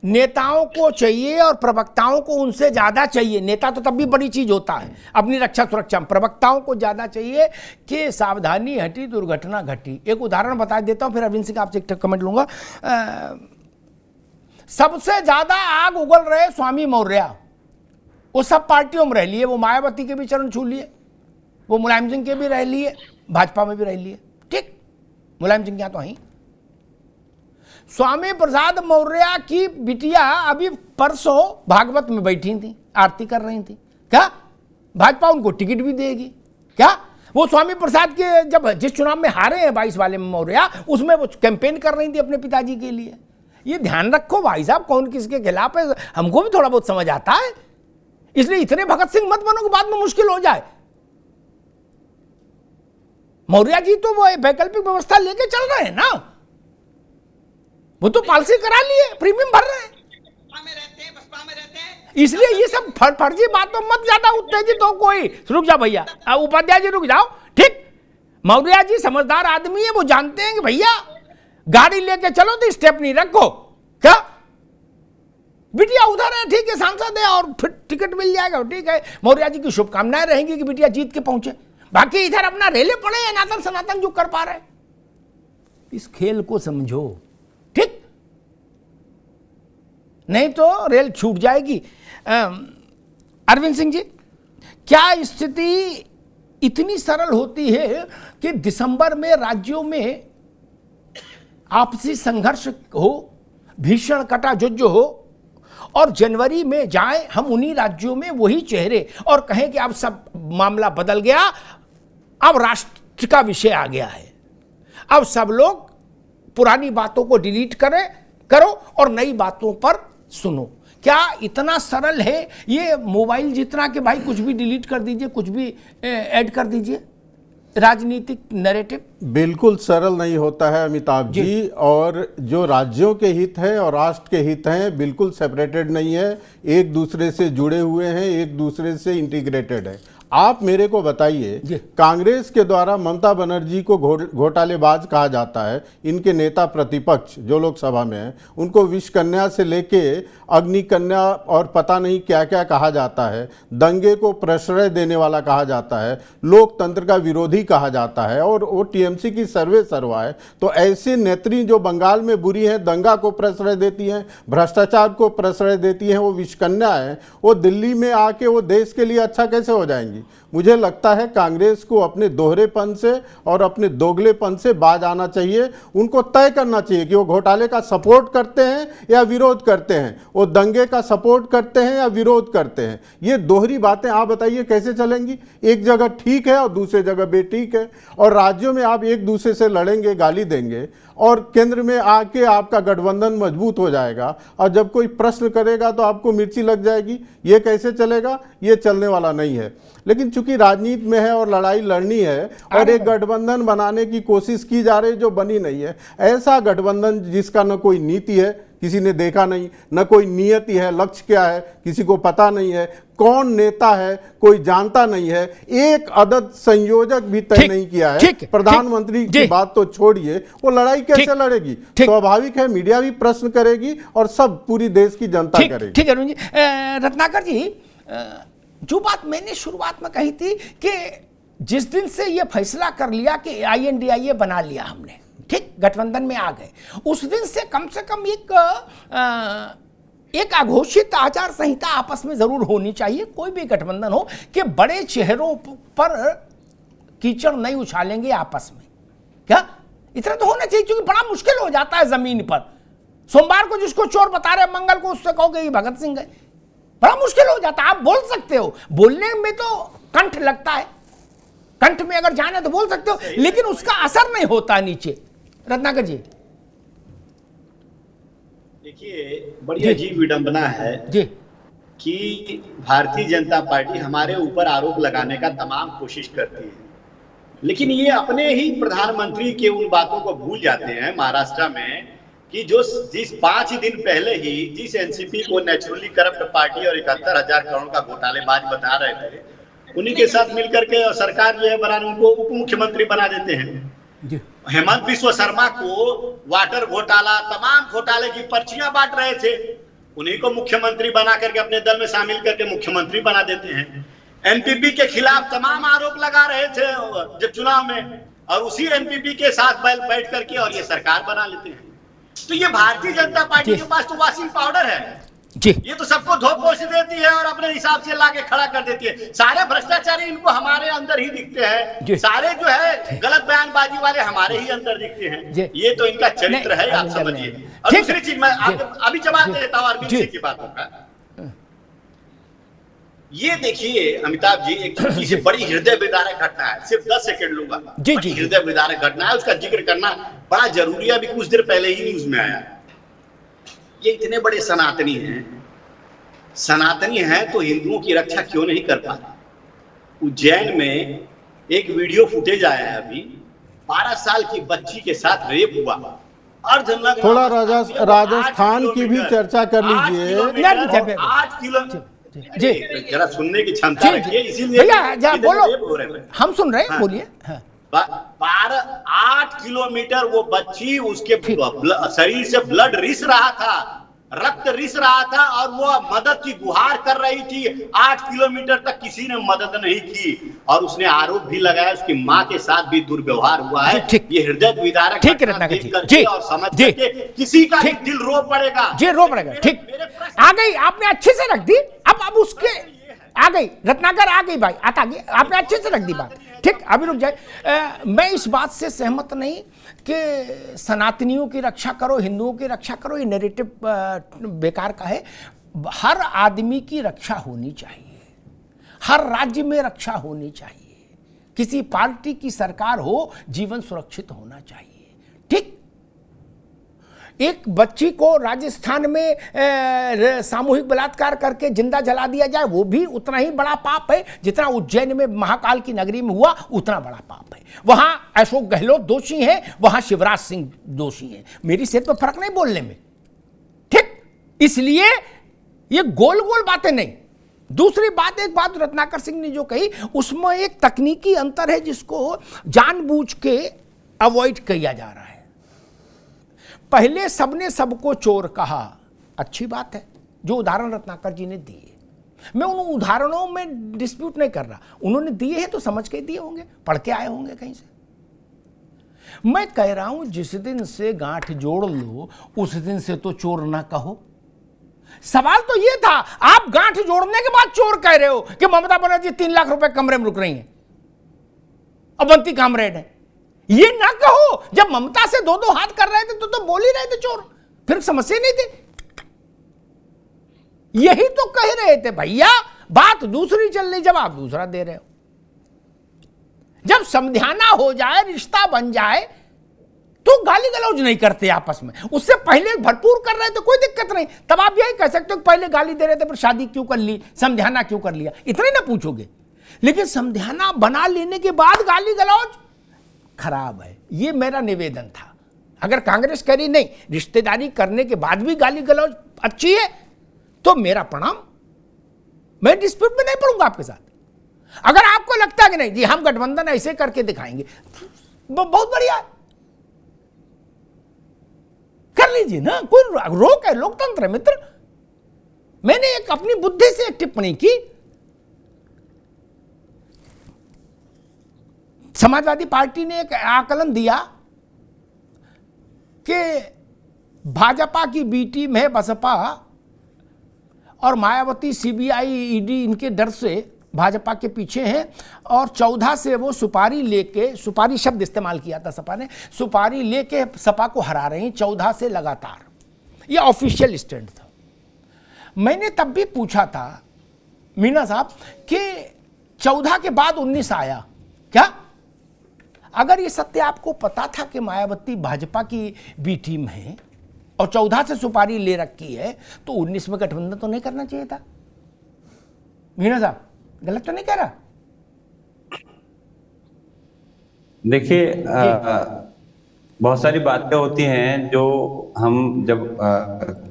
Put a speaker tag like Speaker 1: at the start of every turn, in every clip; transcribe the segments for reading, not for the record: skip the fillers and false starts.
Speaker 1: नेताओं को चाहिए और प्रवक्ताओं को उनसे ज्यादा चाहिए। नेता तो तब भी बड़ी चीज होता है अपनी रक्षा सुरक्षा में, प्रवक्ताओं को ज्यादा चाहिए कि सावधानी हटी दुर्घटना घटी। एक उदाहरण बता देता हूं, फिर अरविंद सिंह आपसे एक कमेंट लूंगा। सबसे ज्यादा आग उगल रहे स्वामी मौर्य, वो सब पार्टियों में रह लिए, वो मायावती के भी चरण छू लिए, वो मुलायम सिंह के भी रह लिए, भाजपा में भी रह लिए। ठीक, मुलायम सिंह क्या तो हैं। स्वामी प्रसाद मौर्य की बिटिया अभी परसों भागवत में बैठी थी, आरती कर रही थी। क्या भाजपा उनको टिकट भी देगी क्या? वो स्वामी प्रसाद के जब जिस चुनाव में हारे हैं 22 वाले में मौर्य, उसमें वो कैंपेन कर रही थी अपने पिताजी के लिए। ये ध्यान रखो भाई साहब, कौन किसके खिलाफ है, हमको भी थोड़ा बहुत समझ आता है। इसलिए इतने भगत सिंह मत बनो कि बाद में मुश्किल हो जाए। मौर्य जी तो वो वैकल्पिक व्यवस्था लेके चल रहे हैं ना, वो तो पॉलिसी करा लिए, प्रीमियम भर रहे हैं, बसपा में रहते हैं। इसलिए ये सब फर्जी बातों मत ज्यादा उत्तेजित हो कोई। रुक जाओ भैया, उपाध्याय जी रुक जाओ। ठीक, मौर्य जी समझदार आदमी है, वो जानते हैं कि भैया गाड़ी लेके चलो तो स्टेप नहीं रखो। क्या बिटिया उधर है, ठीक है, सांसद है और फिर टिकट मिल जाएगा, ठीक है। मौर्य जी की शुभकामनाएं रहेंगी कि बिटिया जीत के पहुंचे। बाकी इधर अपना रेले पड़े हैं नातन सनातन जो कर पा रहे। इस खेल को समझो, ठीक, नहीं तो रेल छूट जाएगी। अरविंद सिंह जी, क्या स्थिति इतनी सरल होती है कि दिसंबर में राज्यों में आपसी संघर्ष हो, भीषण कटाजुज्ज हो, और जनवरी में जाए हम उन्हीं राज्यों में वही चेहरे और कहें कि अब सब मामला बदल गया, अब राष्ट्र का विषय आ गया है, अब सब लोग पुरानी बातों को डिलीट करो और नई बातों पर सुनो? क्या इतना सरल है ये मोबाइल जितना कि भाई कुछ भी डिलीट कर दीजिए, कुछ भी ऐड कर दीजिए? राजनीतिक नैरेटिव
Speaker 2: बिल्कुल सरल नहीं होता है अमिताभ जी, और जो राज्यों के हित है और राष्ट्र के हित हैं बिल्कुल सेपरेटेड नहीं है, एक दूसरे से जुड़े हुए हैं, एक दूसरे से इंटीग्रेटेड है। आप मेरे को बताइए, कांग्रेस के द्वारा ममता बनर्जी को घोटालेबाज कहा जाता है, इनके नेता प्रतिपक्ष जो लोकसभा में हैं उनको विष कन्या से लेके अग्नि कन्या और पता नहीं क्या क्या कहा जाता है, दंगे को प्रश्रय देने वाला कहा जाता है, लोकतंत्र का विरोधी कहा जाता है, और वो टीएमसी की सर्वे सर्वा है। तो ऐसे नेत्री जो बंगाल में बुरी हैं, दंगा को प्रश्रय देती हैं, भ्रष्टाचार को प्रश्रय देती हैं, वो विष कन्या है, वो दिल्ली में आके वो देश के लिए अच्छा कैसे हो जाएंगी? मुझे लगता है कांग्रेस को अपने दोहरेपन से और अपने दोगलेपन से बाज आना चाहिए। उनको तय करना चाहिए कि वो घोटाले का सपोर्ट करते हैं या विरोध करते हैं, वो दंगे का सपोर्ट करते हैं या विरोध करते हैं। ये दोहरी बातें आप बताइए कैसे चलेंगी? एक जगह ठीक है और दूसरी जगह बेठीक है, और राज्यों में आप एक दूसरे से लड़ेंगे, गाली देंगे, और केंद्र में आके आपका गठबंधन मजबूत हो जाएगा, और जब कोई प्रश्न करेगा तो आपको मिर्ची लग जाएगी। ये कैसे चलेगा? ये चलने वाला नहीं है। लेकिन चूंकि राजनीति में है और लड़ाई लड़नी है और एक गठबंधन बनाने की कोशिश की जा रही है जो बनी नहीं है, ऐसा गठबंधन जिसका न कोई नीति है, किसी ने देखा नहीं, न कोई नियति है, लक्ष्य क्या है किसी को पता नहीं है, कौन नेता है कोई जानता नहीं है, एक अदद संयोजक भी तय नहीं किया है। प्रधानमंत्री की बात तो छोड़िए, वो लड़ाई कैसे लड़ेगी? स्वाभाविक है मीडिया भी प्रश्न करेगी और सब पूरी देश की जनता करेगी।
Speaker 1: ठीक है अरुण जी। रत्नाकर जी, जो बात मैंने शुरुआत में कही थी कि जिस दिन से ये फैसला कर लिया कि INDIA बना लिया हमने, ठीक, गठबंधन में आ गए, उस दिन से कम एक अघोषित आचार संहिता आपस में जरूर होनी चाहिए, कोई भी गठबंधन हो, कि बड़े चेहरों पर कीचड़ नहीं उछालेंगे आपस में। क्या इतना तो होना चाहिए, क्योंकि बड़ा मुश्किल हो जाता है जमीन पर। सोमवार को जिसको चोर बता रहे, मंगल को उससे कहोगे ये भगत सिंह है, बड़ा मुश्किल हो जाता है। आप बोल सकते हो, बोलने में तो कंठ लगता है, कंठ में अगर जाने तो बोल सकते हो, लेकिन उसका असर नहीं होता नीचे। रत्नाकर जी
Speaker 3: देखिए, बड़ी अजीब विडंबना है
Speaker 1: जी
Speaker 3: कि भारतीय जनता पार्टी हमारे ऊपर आरोप लगाने का तमाम कोशिश करती है, लेकिन ये अपने ही प्रधानमंत्री के उन बातों को भूल जाते हैं महाराष्ट्र में कि जिस 5 दिन पहले ही जिस एनसीपी को नेचुरली करप्ट पार्टी और 71,000 करोड़ का घोटालेबाज बता रहे थे, उन्हीं के साथ मिलकर के सरकार जो है बना उनको उप मुख्यमंत्री बना देते हैं। हेमंत बिश्व शर्मा को वाटर घोटाला, तमाम घोटाले की पर्चियां बांट रहे थे, उन्हीं को मुख्यमंत्री बना करके अपने दल में शामिल करके मुख्यमंत्री बना देते हैं। एनपीपी के खिलाफ तमाम आरोप लगा रहे थे जब चुनाव में, और उसी एनपीपी के साथ बैठ करके और ये सरकार बना लेते हैं। तो ये भारतीय जनता पार्टी के पास तो वॉशिंग पाउडर है
Speaker 1: जी।
Speaker 3: ये तो सबको धो पोष देती है और अपने हिसाब से लाके खड़ा कर देती है। सारे भ्रष्टाचारी इनको हमारे अंदर ही दिखते हैं, सारे जो है गलत बयानबाजी वाले हमारे ही अंदर दिखते हैं। ये तो इनका चरित्र है, आप समझिए। और दूसरी चीज मैं अभी जवाब देता हूँ अरविंद सिंह की बातों का। ये देखिए अमिताभ जी, एक छोटी सी बड़ी हृदय विदारक घटना है, सिर्फ 10 सेकंड लूंगा। बड़ी हृदय विदारक घटना है, उसका जिक्र करना बड़ा जरूरी है। अभी कुछ देर पहले ही न्यूज में आया। ये इतने बड़े सनातनी हैं तो हिंदुओं की रक्षा क्यों नहीं कर पाते। उज्जैन में एक वीडियो फुटेज आया है अभी, 12 साल की बच्ची के साथ रेप हुआ। अर्धनग्न,
Speaker 2: थोड़ा राजस्थान की भी चर्चा कर लीजिए।
Speaker 3: 8 किलो
Speaker 1: जी,
Speaker 3: जरा सुनने की क्षमता रखिए, इसीलिए
Speaker 1: भैया बोलो, हम सुन रहे हैं, बोलिए।
Speaker 3: 8 किलोमीटर वो बच्ची, उसके शरीर से ब्लड रिस रहा था, रक्त रिस रहा था, और वो मदद की गुहार कर रही थी। 8 किलोमीटर तक किसी ने मदद नहीं की, और उसने आरोप भी लगाया उसकी मां के साथ भी दुर्व्यवहार हुआ है। ये हृदय विदारक
Speaker 1: ठीक है रत्नाकर जी,
Speaker 3: और समझ के किसी का भी दिल रो पड़ेगा
Speaker 1: जी, रो पड़ेगा। ठीक, आ गई आपने अच्छे से रख दी। अब उसके आ गई रत्नाकर, आ गई भाई, आता गई, आपने अच्छे से रख दी बात। ठीक, अभी रुक जाए। मैं इस बात से सहमत नहीं कि सनातनियों की रक्षा करो, हिंदुओं की रक्षा करो, ये नैरेटिव बेकार का है। हर आदमी की रक्षा होनी चाहिए, हर राज्य में रक्षा होनी चाहिए, किसी पार्टी की सरकार हो, जीवन सुरक्षित होना चाहिए। ठीक, एक बच्ची को राजस्थान में सामूहिक बलात्कार करके जिंदा जला दिया जाए, वो भी उतना ही बड़ा पाप है जितना उज्जैन में महाकाल की नगरी में हुआ, उतना बड़ा पाप है। वहां अशोक गहलोत दोषी है, वहां शिवराज सिंह दोषी है। मेरी सेहत में फर्क नहीं बोलने में। ठीक, इसलिए ये गोल गोल बातें नहीं। दूसरी बात, एक बात रत्नाकर सिंह ने जो कही उसमें एक तकनीकी अंतर है जिसको जानबूझ के अवॉइड किया जा रहा है। पहले सबने सबको चोर कहा, अच्छी बात है, जो उदाहरण रत्नाकर जी ने दिए, मैं उन उदाहरणों में डिस्प्यूट नहीं कर रहा। उन्होंने दिए हैं तो समझ के दिए होंगे, पढ़ के आए होंगे कहीं से। मैं कह रहा हूं जिस दिन से गांठ जोड़ लो उस दिन से तो चोर ना कहो। सवाल तो यह था, आप गांठ जोड़ने के बाद चोर कह रहे हो कि ममता बनर्जी 3 लाख रुपए कमरे में रुक रही हैं, अवंती कामरेड है। ये ना कहो, जब ममता से 2-2 हाथ कर रहे थे तो बोल ही रहे थे चोर, फिर समस्या नहीं थी। यही तो कह रहे थे भैया, बात दूसरी चल रही, जब आप दूसरा दे रहे हो। जब समझाना हो जाए, रिश्ता बन जाए, तो गाली गलौज नहीं करते आपस में। उससे पहले भरपूर कर रहे थे, कोई दिक्कत नहीं। तब आप यही कह सकते हो पहले गाली दे रहे थे, फिर शादी क्यों कर ली, समझाना क्यों कर लिया, इतना ही ना पूछोगे। लेकिन समझाना बना लेने के बाद गाली गलौज खराब है। ये मेरा निवेदन था। अगर कांग्रेस कह रही नहीं, रिश्तेदारी करने के बाद भी गाली गलौज अच्छी है, तो मेरा प्रणाम, मैं डिस्प्यूट में नहीं पड़ूंगा आपके साथ। अगर आपको लगता है कि नहीं जी हम गठबंधन ऐसे करके दिखाएंगे, बहुत बढ़िया, कर लीजिए ना, कोई रोक है, लोकतंत्र है मित्र। मैंने एक अपनी बुद्धि से एक टिप्पणी की, समाजवादी पार्टी ने एक आकलन दिया कि भाजपा की बी टीम है बसपा, और मायावती सीबीआई ईडी इनके डर से भाजपा के पीछे हैं, और 14 से वो सुपारी लेके, सुपारी शब्द इस्तेमाल किया था सपा ने, सुपारी लेके सपा को हरा रहे हैं 14 से लगातार। ये ऑफिशियल स्टैंड था। मैंने तब भी पूछा था मीना साहब कि 14 के बाद 19 आया क्या? अगर ये सत्य आपको पता था कि मायावती भाजपा की बी टीम है और 14 से सुपारी ले रखी है, तो 19 में गठबंधन तो नहीं करना चाहिए था। मीना साहब गलत तो नहीं कह रहा?
Speaker 4: देखिए बहुत सारी बातें होती हैं जो हम जब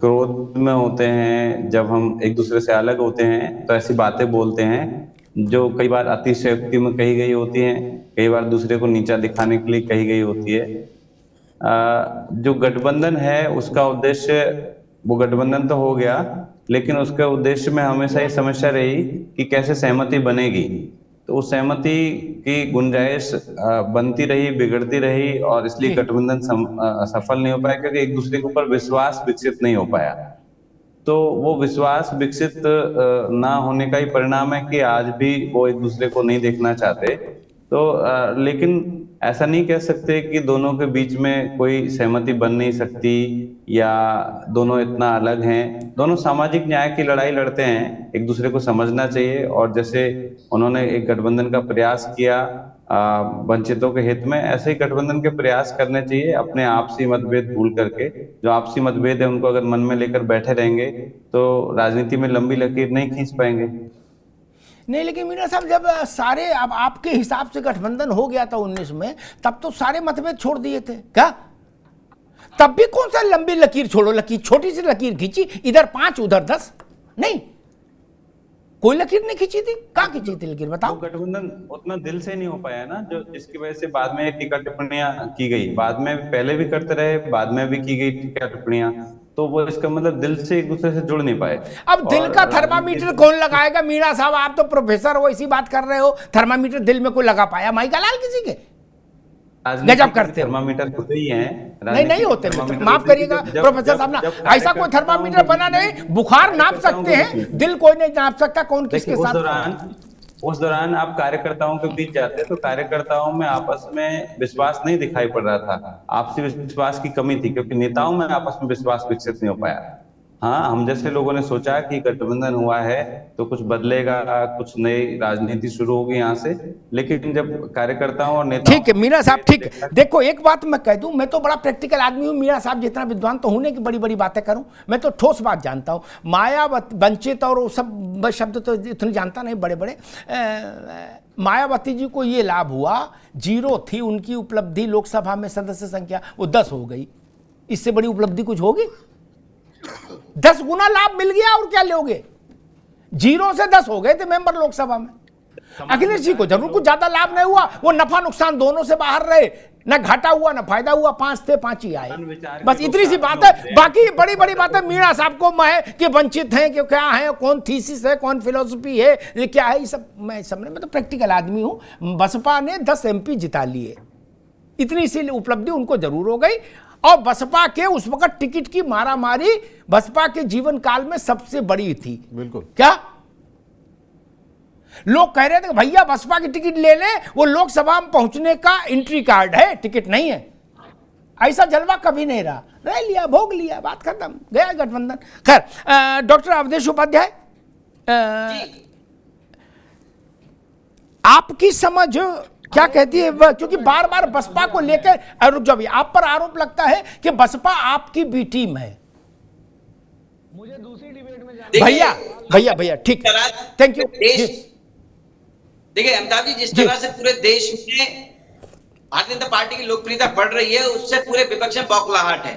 Speaker 4: क्रोध में होते हैं, जब हम एक दूसरे से अलग होते हैं, तो ऐसी बातें बोलते हैं जो कई बार अतिशयोक्ति में कही गई होती हैं, कई बार दूसरे को नीचा दिखाने के लिए कही गई होती है। जो गठबंधन है उसका उद्देश्य वो गठबंधन तो हो गया, लेकिन उसके उद्देश्य में हमेशा ये समस्या रही कि कैसे सहमति बनेगी। तो उस सहमति की गुंजाइश बनती रही, बिगड़ती रही, और इसलिए गठबंधन सफल नहीं हो पाया, क्योंकि एक दूसरे के ऊपर विश्वास विकसित नहीं हो पाया। तो वो विश्वास विकसित ना होने का ही परिणाम है कि आज भी वो एक दूसरे को नहीं देखना चाहते। तो लेकिन ऐसा नहीं कह सकते कि दोनों के बीच में कोई सहमति बन नहीं सकती या दोनों इतना अलग हैं। दोनों सामाजिक न्याय की लड़ाई लड़ते हैं, एक दूसरे को समझना चाहिए। और जैसे उन्होंने एक गठबंधन का प्रयास किया वंचितों के हित में, ऐसे ही गठबंधन के प्रयास करने चाहिए, अपने आपसी मतभेद भूल करके। जो आपसी मतभेद है उनको अगर मन में लेकर बैठे रहेंगे तो राजनीति में लंबी लकीर नहीं खींच पाएंगे।
Speaker 1: नहीं, लेकिन मीणा साहब, जब सारे अब आपके हिसाब से गठबंधन हो गया था 19 में, तब तो सारे मतभेद छोड़ दिए थे क्या? तब भी कौन सा लंबी लकीर छोड़ो, लकीर छोटी सी लकीर खींची, इधर 5 उधर 10, नहीं कोई लकीर नहीं खींची थी। कहाँ खींची थी लकीर, बताओ?
Speaker 4: गठबंधन उतना दिल से नहीं हो पाया ना, जो जिसकी वजह से बाद में टीका टिप्पणियां की गई। बाद में पहले भी करते रहे, बाद में भी की गई टीका टिप्पणियां, तो वो इसका मतलब दिल से एक दूसरे से जुड़ नहीं पाए।
Speaker 1: अब दिल का थर्मामीटर कौन लगाएगा? मीणा साहब, आप तो प्रोफेसर हो, इसी बात कर रहे हो। थर्मामीटर दिल में कोई लगा पाया? माई का लाल किसी के? गजब करते हो।
Speaker 4: थर्मामीटर होते ही हैं,
Speaker 1: नहीं होते, माफ करिएगा प्रोफेसर साहब ना, ऐसा कोई थर्मामीटर बना नहीं। बुखार नाप सकते हैं, दिल कोई नहीं नाप सकता कौन किसके साथ।
Speaker 4: उस दौरान आप कार्यकर्ताओं के बीच जाते तो कार्यकर्ताओं में आपस में विश्वास नहीं दिखाई पड़ रहा था, आपसी विश्वास की कमी थी, क्योंकि नेताओं में आपस में विश्वास विकसित नहीं हो पाया। हाँ, हम जैसे लोगों ने सोचा कि गठबंधन हुआ है तो कुछ बदलेगा, कुछ नई राजनीति शुरू होगी यहाँ से, लेकिन जब कार्यकर्ताओं और नेताओं।
Speaker 1: ठीक है मीणा साहब, ठीक है। देखो एक बात मैं कह दूं, मैं तो बड़ा प्रैक्टिकल आदमी हूं। मीणा साहब जितना विद्वान तो होने की बड़ी बड़ी बातें करूं, मैं तो ठोस बात जानता हूं। मायावती, वंचित और वो सब शब्द तो इतने जानता नहीं, बड़े बड़े। मायावती जी को ये लाभ हुआ, 0 थी उनकी उपलब्धि लोकसभा में सदस्य संख्या, वो 10 हो गई। इससे बड़ी उपलब्धि कुछ होगी? 10 गुना लाभ मिल गया, और क्या लोगे? 0 से 10 हो गए थे मेंबर लोकसभा में। अखिलेश जी को जरूर कुछ ज्यादा लाभ नहीं हुआ, वो नफा नुकसान दोनों से बाहर रहे, ना घाटा हुआ ना फायदा हुआ, 5 थे 5 ही आए। बस इतनी सी बात है। बाकी बड़ी बड़ी बातें मीणा साहब को मैं कि वंचित हैं कि क्या है, कौन थीसिस है, कौन फिलोसफी है, ये क्या है, ये सब मैं समझ, मैं तो प्रैक्टिकल आदमी हूं। बसपा ने 10 MP जिता लिए, इतनी सी उपलब्धि उनको जरूर हो गई। और बसपा के उस वक्त टिकट की मारामारी बसपा के जीवन काल में सबसे बड़ी थी।
Speaker 2: बिल्कुल।
Speaker 1: क्या लोग कह रहे थे कि भैया बसपा की टिकट ले लें, वो लोकसभा में पहुंचने का एंट्री कार्ड है, टिकट नहीं है। ऐसा जलवा कभी नहीं रहा, रह लिया, भोग लिया, बात खत्म, गया गठबंधन। खैर, डॉक्टर अवधेश उपाध्याय, आपकी समझ क्या कहती है? क्योंकि बार बार बसपा को लेकर, रुक जाओ, आप पर आरोप लगता है कि बसपा आपकी बी टीम है।
Speaker 5: मुझे दूसरी डिबेट में
Speaker 1: भैया ठीक, थैंक यू।
Speaker 6: देखिए अमिताभ जी, जिस तरह से पूरे देश में भारतीय जनता पार्टी की लोकप्रियता बढ़ रही है, उससे पूरे विपक्ष में बौखलाहट है।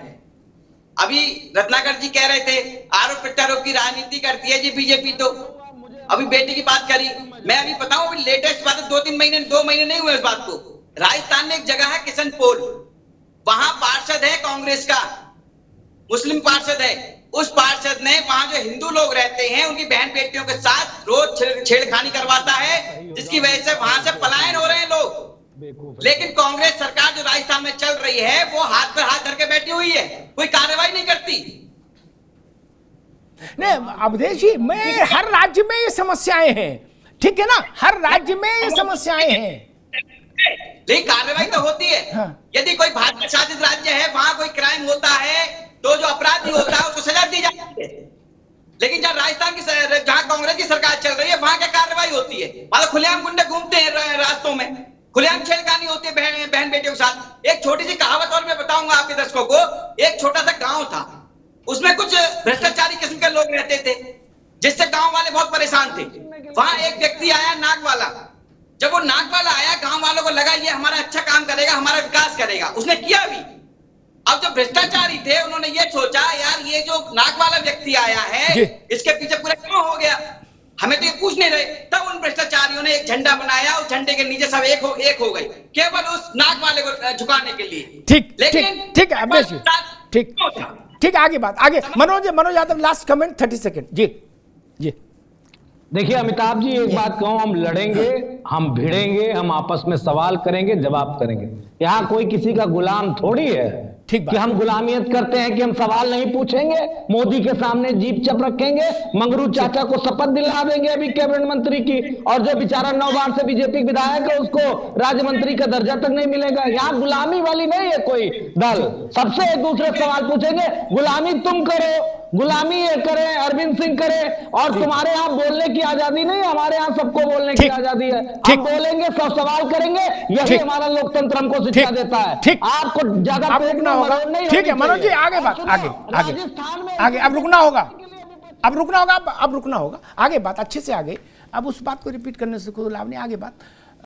Speaker 6: अभी रत्नाकर जी कह रहे थे आरोप प्रत्यारोप की राजनीति करती है जी बीजेपी। तो अभी बेटी की बात करी, मैं अभी बताऊं, अभी लेटेस्ट बात है, 2 महीने नहीं हुए इस बात को। राजस्थान में एक जगह है किशनपोल, वहां पार्षद है कांग्रेस का, मुस्लिम पार्षद है। उस पार्षद ने वहां जो हिंदू लोग रहते हैं उनकी बहन बेटियों के साथ रोज छेड़खानी करवाता है, जिसकी वजह से वहां से पलायन हो रहे हैं लोग। लेकिन कांग्रेस सरकार जो राजस्थान में चल रही है, वो हाथ पर हाथ धर के बैठी हुई है, कोई कार्रवाई नहीं करती।
Speaker 1: नहीं अवधेश जी, मैं हर राज्य में ये समस्याएं हैं, ठीक है ना, हर राज्य में ये समस्याएं हैं,
Speaker 6: लेकिन कार्रवाई तो होती है। हाँ। यदि कोई भाजपा शासित राज्य है, वहां कोई क्राइम होता है तो जो अपराधी होता है उसको सजा दी जाती है। लेकिन जब राजस्थान की, जहां कांग्रेस की सरकार चल रही है, वहां क्या कार्रवाई होती है? मतलब खुलेआम गुंडे घूमते हैं रास्तों में, खुलेआम छेड़खानी होती है बहन बेटियों के साथ। एक छोटी सी कहावत और मैं बताऊंगा आपके दर्शकों को। एक छोटा सा गांव था, उसमें कुछ भ्रष्टाचारी किस्म के लोग रहते थे, जिससे गांव वाले बहुत परेशान थे। वहां एक व्यक्ति आया नाग वाला। जब वो नाग वाला आया, गांव वालों को लगा ये हमारा अच्छा काम करेगा, हमारा विकास करेगा, उसने किया भी। अब जो भ्रष्टाचारी थे उन्होंने ये सोचा, यार ये जो नाग वाला व्यक्ति आया है इसके पीछे पूरा क्यों हो गया, हमें तो ये पूछ नहीं रहे। तब उन भ्रष्टाचारियों ने एक झंडा बनाया, उस झंडे के नीचे सब एक हो गए, केवल उस नाग वाले को झुकाने के लिए।
Speaker 1: ठीक है, ठीक, ठीक है, आगे बात, आगे Manoj Yadav, last comment 30 second. जी
Speaker 5: देखिए अमिताभ जी, एक बात कहूं, हम लड़ेंगे, हम भिड़ेंगे, हम आपस में सवाल करेंगे, जवाब करेंगे। यहाँ कोई किसी का गुलाम थोड़ी है
Speaker 1: ठीक बात।
Speaker 5: कि हम गुलामियत करते हैं कि हम सवाल नहीं पूछेंगे, मोदी के सामने जीप चप रखेंगे, मंगरू चाचा को शपथ दिला देंगे अभी कैबिनेट मंत्री की, और जो बेचारा 9 बार से बीजेपी विधायक है उसको राज्य मंत्री का दर्जा तक नहीं मिलेगा। यहाँ गुलामी वाली नहीं है कोई दल, सबसे एक दूसरे सवाल पूछेंगे। गुलामी तुम करो, गुलामी ये करे, अरविंद सिंह करे, और तुम्हारे यहाँ बोलने की आजादी नहीं, हमारे यहाँ सबको बोलने की आजादी है। हम बोलेंगे, सब सवाल करेंगे, यही हमारा लोकतंत्र हमको शिक्षा देता है। आपको ज्यादा पेट में मरोड़ नहीं होनी
Speaker 1: ठीक है मनोज जी,
Speaker 5: चाहिए।
Speaker 1: आगे बात, आगे
Speaker 5: राजस्थान में
Speaker 1: आगे, अब रुकना होगा, अब रुकना होगा, आगे बात अच्छे से आगे। अब उस बात को रिपीट करने से कोई लाभ नहीं, आगे बात।